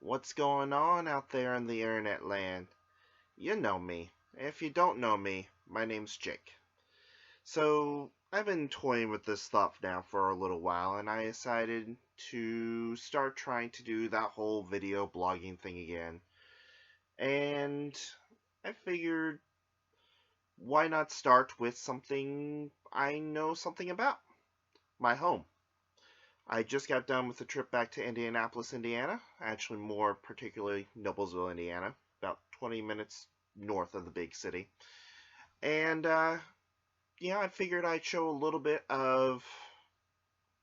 What's going on out there in the internet land? You know me. If you don't know me, my name's Jake. So, I've been toying with this stuff now for a little while, and I decided to start trying to do that whole video blogging thing again. And I figured, why not start with something I know something about? My home. I just got done with a trip back to Indianapolis, Indiana. Actually, more particularly Noblesville, Indiana, about 20 minutes north of the big city. And, yeah, I figured I'd show a little bit of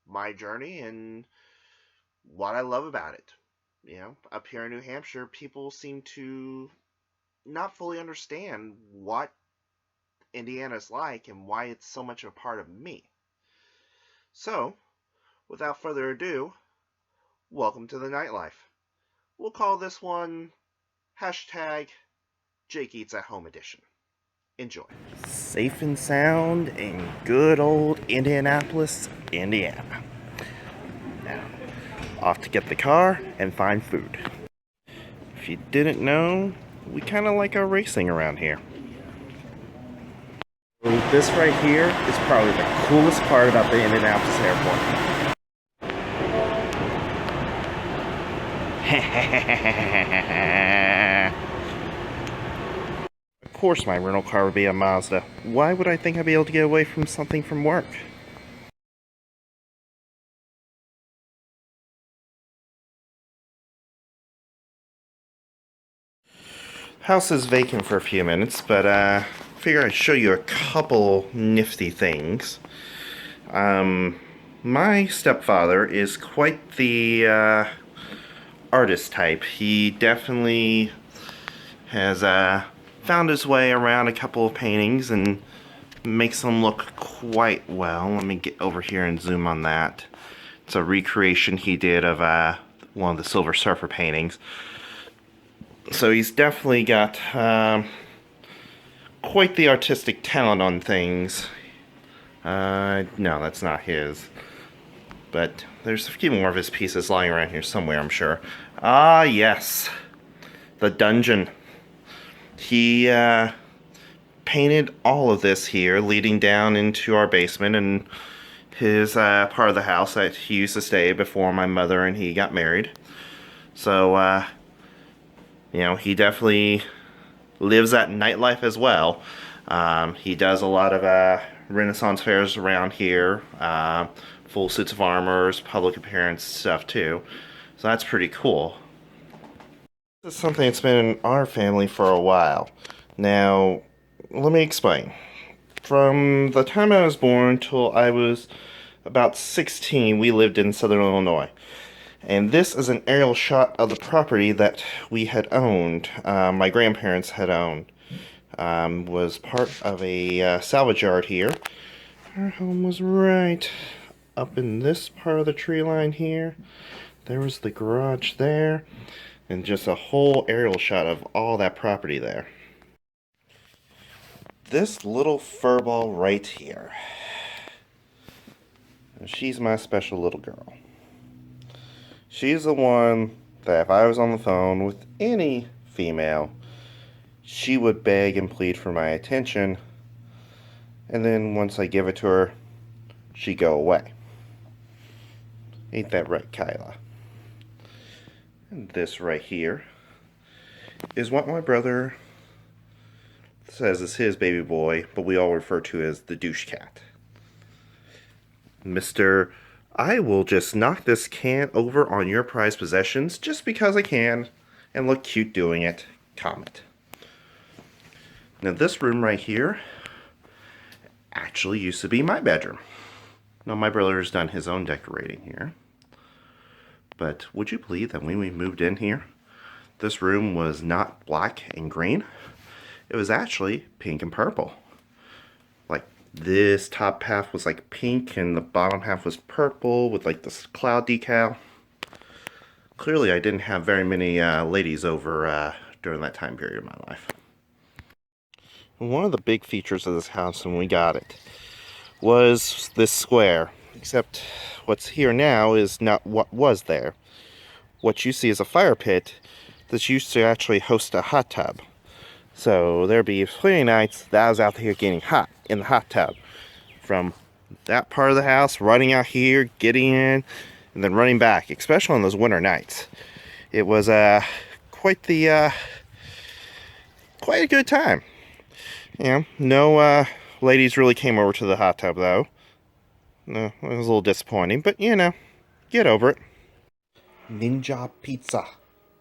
my journey and what I love about it. Up here in New Hampshire, people seem to not fully understand what Indiana's like and why it's so much a part of me. So, without further ado, welcome to the Knightlife. We'll call this one hashtag Jake Eats at Home Edition. Enjoy. Safe and sound in good old Indianapolis, Indiana. Now, off to get the car and find food. If you didn't know, we kind of like our racing around here. This right here is probably the coolest part about the Indianapolis airport. Of course my rental car would be a Mazda. Why would I think I'd be able to get away from something from work? House is vacant for a few minutes, but figure I'd show you a couple nifty things. My stepfather is quite the artist type. He definitely has found his way around a couple of paintings and makes them look quite well. Let me get over here and zoom on that. It's a recreation he did of one of the Silver Surfer paintings. So he's definitely got quite the artistic talent on things. No, that's not his. But there's a few more of his pieces lying around here somewhere, I'm sure. Ah, yes. The dungeon. He painted all of this here, leading down into our basement and his part of the house that he used to stay before my mother and he got married. So, he definitely lives that nightlife as well. He does a lot of Renaissance fairs around here, full suits of armors, public appearance stuff too. So that's pretty cool. This is something that's been in our family for a while. Now, let me explain. From the time I was born till I was about 16, we lived in Southern Illinois. And this is an aerial shot of the property that we had owned, my grandparents had owned. Was part of a salvage yard here. Our home was right up in this part of the tree line here. There was the garage there, and just a whole aerial shot of all that property there. This little furball right here. She's my special little girl. She's the one that if I was on the phone with any female, she would beg and plead for my attention, and then once I give it to her, she'd go away. Ain't that right, Kyla? And this right here is what my brother says is his baby boy, but we all refer to as the douche cat. Mr. I will just knock this can over on your prized possessions just because I can and look cute doing it. Comment. Now this room right here actually used to be my bedroom. Now my brother's done his own decorating here. But would you believe that when we moved in here, this room was not black and green? It was actually pink and purple. Like this top half was like pink and the bottom half was purple with like this cloud decal. Clearly I didn't have very many ladies over during that time period of my life. One of the big features of this house when we got it was this square, except what's here now is not what was there. what you see is a fire pit that's used to actually host a hot tub. So there'd be plenty of nights that I was out here getting hot in the hot tub. From that part of the house, running out here, getting in, and then running back, especially on those winter nights. It was quite a good time. No ladies really came over to the hot tub though. No, it was a little disappointing, but get over it. Ninja pizza.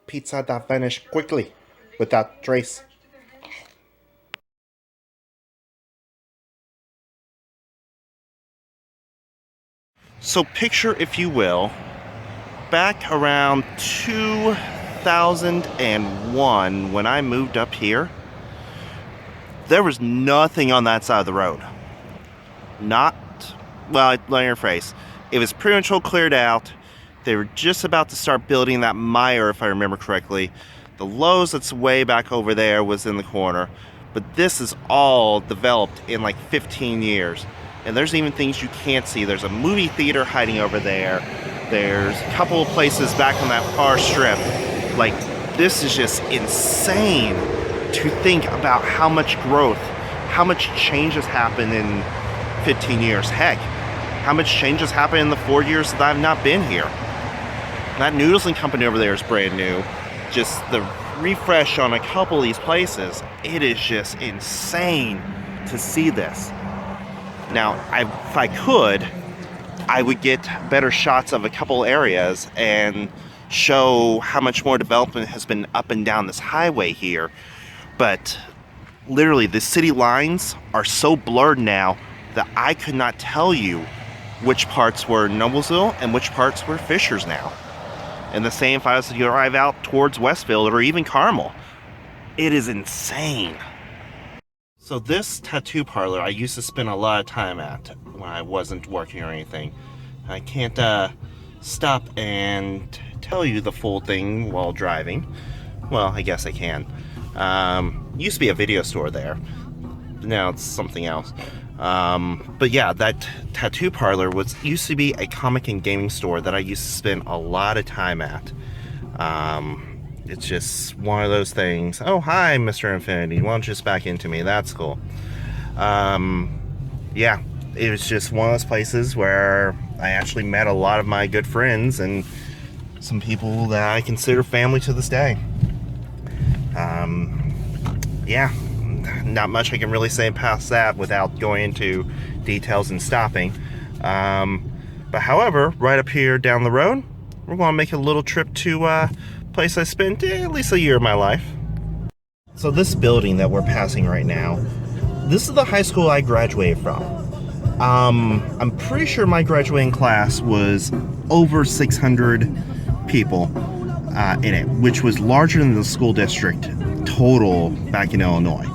Pizza that vanished quickly, without trace. So picture, if you will, back around 2001 when I moved up here, there was nothing on that side of the road. Well, let me rephrase. It was pretty much all cleared out. They were just about to start building that Meyer, if I remember correctly. The Lowe's that's way back over there was in the corner. But this is all developed in like 15 years. And there's even things you can't see. There's a movie theater hiding over there. There's a couple of places back on that far strip. Like, this is just insane to think about how much growth, how much change has happened in 15 years. Heck, how much change has happened in the 4 years that I've not been here. That noodling company over there is brand new. Just the refresh on a couple of these places, it is just insane to see this. Now, if I could, I would get better shots of a couple areas and show how much more development has been up and down this highway here. But literally, the city lines are so blurred now that I could not tell you which parts were Noblesville and which parts were Fishers now. And the same if I was to drive out towards Westfield or even Carmel. It is insane. So this tattoo parlor I used to spend a lot of time at when I wasn't working or anything. I can't stop and tell you the full thing while driving. Well, I guess I can. Used to be a video store there. Now it's something else. But yeah, that tattoo parlor used to be a comic and gaming store that I used to spend a lot of time at. It's just one of those things. Oh, hi, Mr. Infinity. Why don't you just back into me? That's cool. Yeah, it was just one of those places where I actually met a lot of my good friends and some people that I consider family to this day. Yeah, not much I can really say past that without going into details and stopping. But however, right up here down the road, we're going to make a little trip to a place I spent at least a year of my life. So this building that we're passing right now, this is the high school I graduated from. I'm pretty sure my graduating class was over 600 people in it, which was larger than the school district total back in Illinois.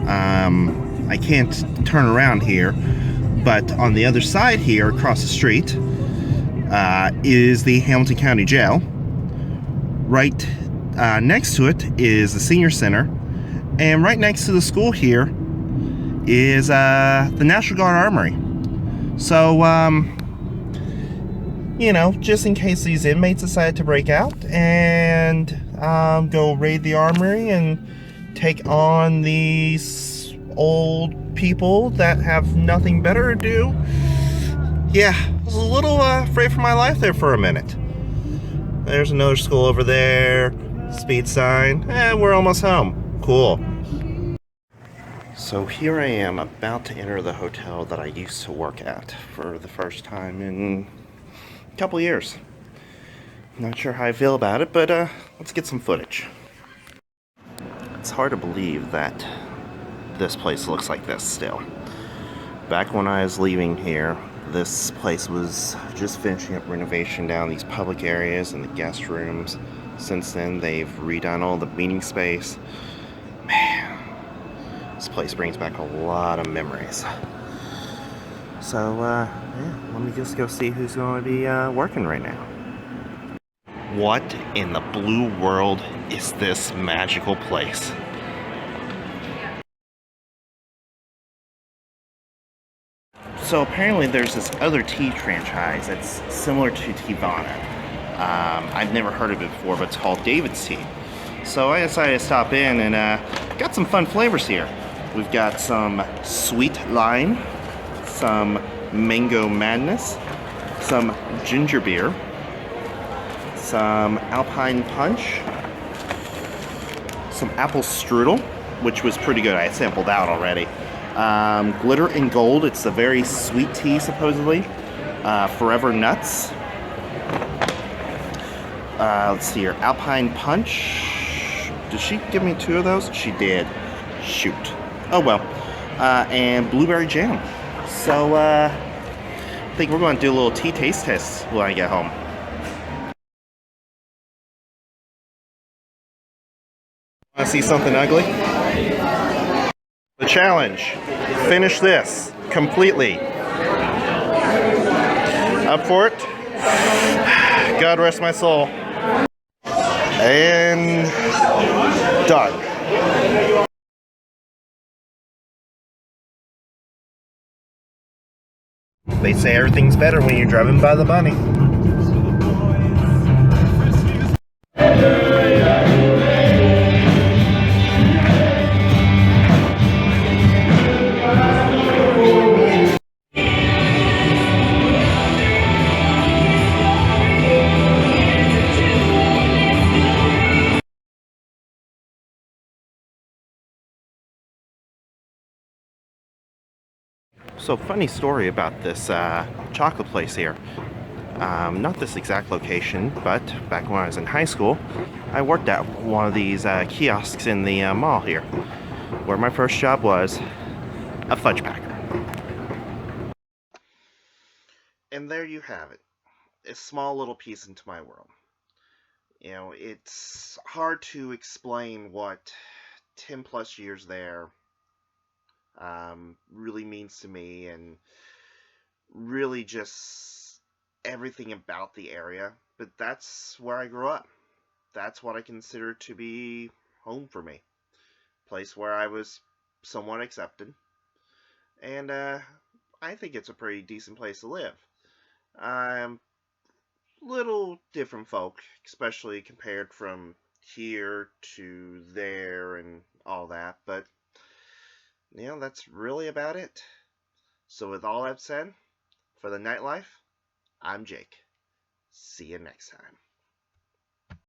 I can't turn around here, but on the other side here, across the street, is the Hamilton County Jail. Right next to it is the Senior Center, and right next to the school here is the National Guard Armory. So, just in case these inmates decide to break out and go raid the armory and take on these old people that have nothing better to do. Yeah, I was a little afraid for my life there for a minute. There's another school over there. Speed sign. We're almost home. Cool. So here I am about to enter the hotel that I used to work at for the first time in a couple years. Not sure how I feel about it, but let's get some footage. It's hard to believe that this place looks like this still. Back when I was leaving here, this place was just finishing up renovation down these public areas and the guest rooms. Since then, they've redone all the meeting space. Man, this place brings back a lot of memories. So, yeah, let me just go see who's going to be working right now. What in the blue world is this magical place? So apparently there's this other tea franchise that's similar to Teavana. I've never heard of it before, but it's called David's Tea. So I decided to stop in and got some fun flavors here. We've got some sweet lime, some mango madness, some ginger beer, some alpine punch, some apple strudel, which was pretty good. I sampled out already. Glitter and gold. It's a very sweet tea, supposedly. Forever nuts. Let's see here. Alpine punch. Did she give me 2 of those? She did. Shoot. Oh well. And blueberry jam. So I think we're going to do a little tea taste test when I get home. Want to see something ugly? The challenge. Finish this completely. Up for it? God rest my soul. And done. They say everything's better when you're driving by the bunny. So funny story about this chocolate place here. Not this exact location, but back when I was in high school, I worked at one of these kiosks in the mall here, where my first job was a fudge packer. And there you have it. A small little piece into my world. You know, it's hard to explain what 10 plus years there really means to me, and really just everything about the area. But that's where I grew up. That's what I consider to be home for me. Place where I was somewhat accepted. And I think it's a pretty decent place to live. Little different folk, especially compared from here to there and all that. But, you know, that's really about it. So with all that said, for the Knightlife, I'm Jake. See you next time.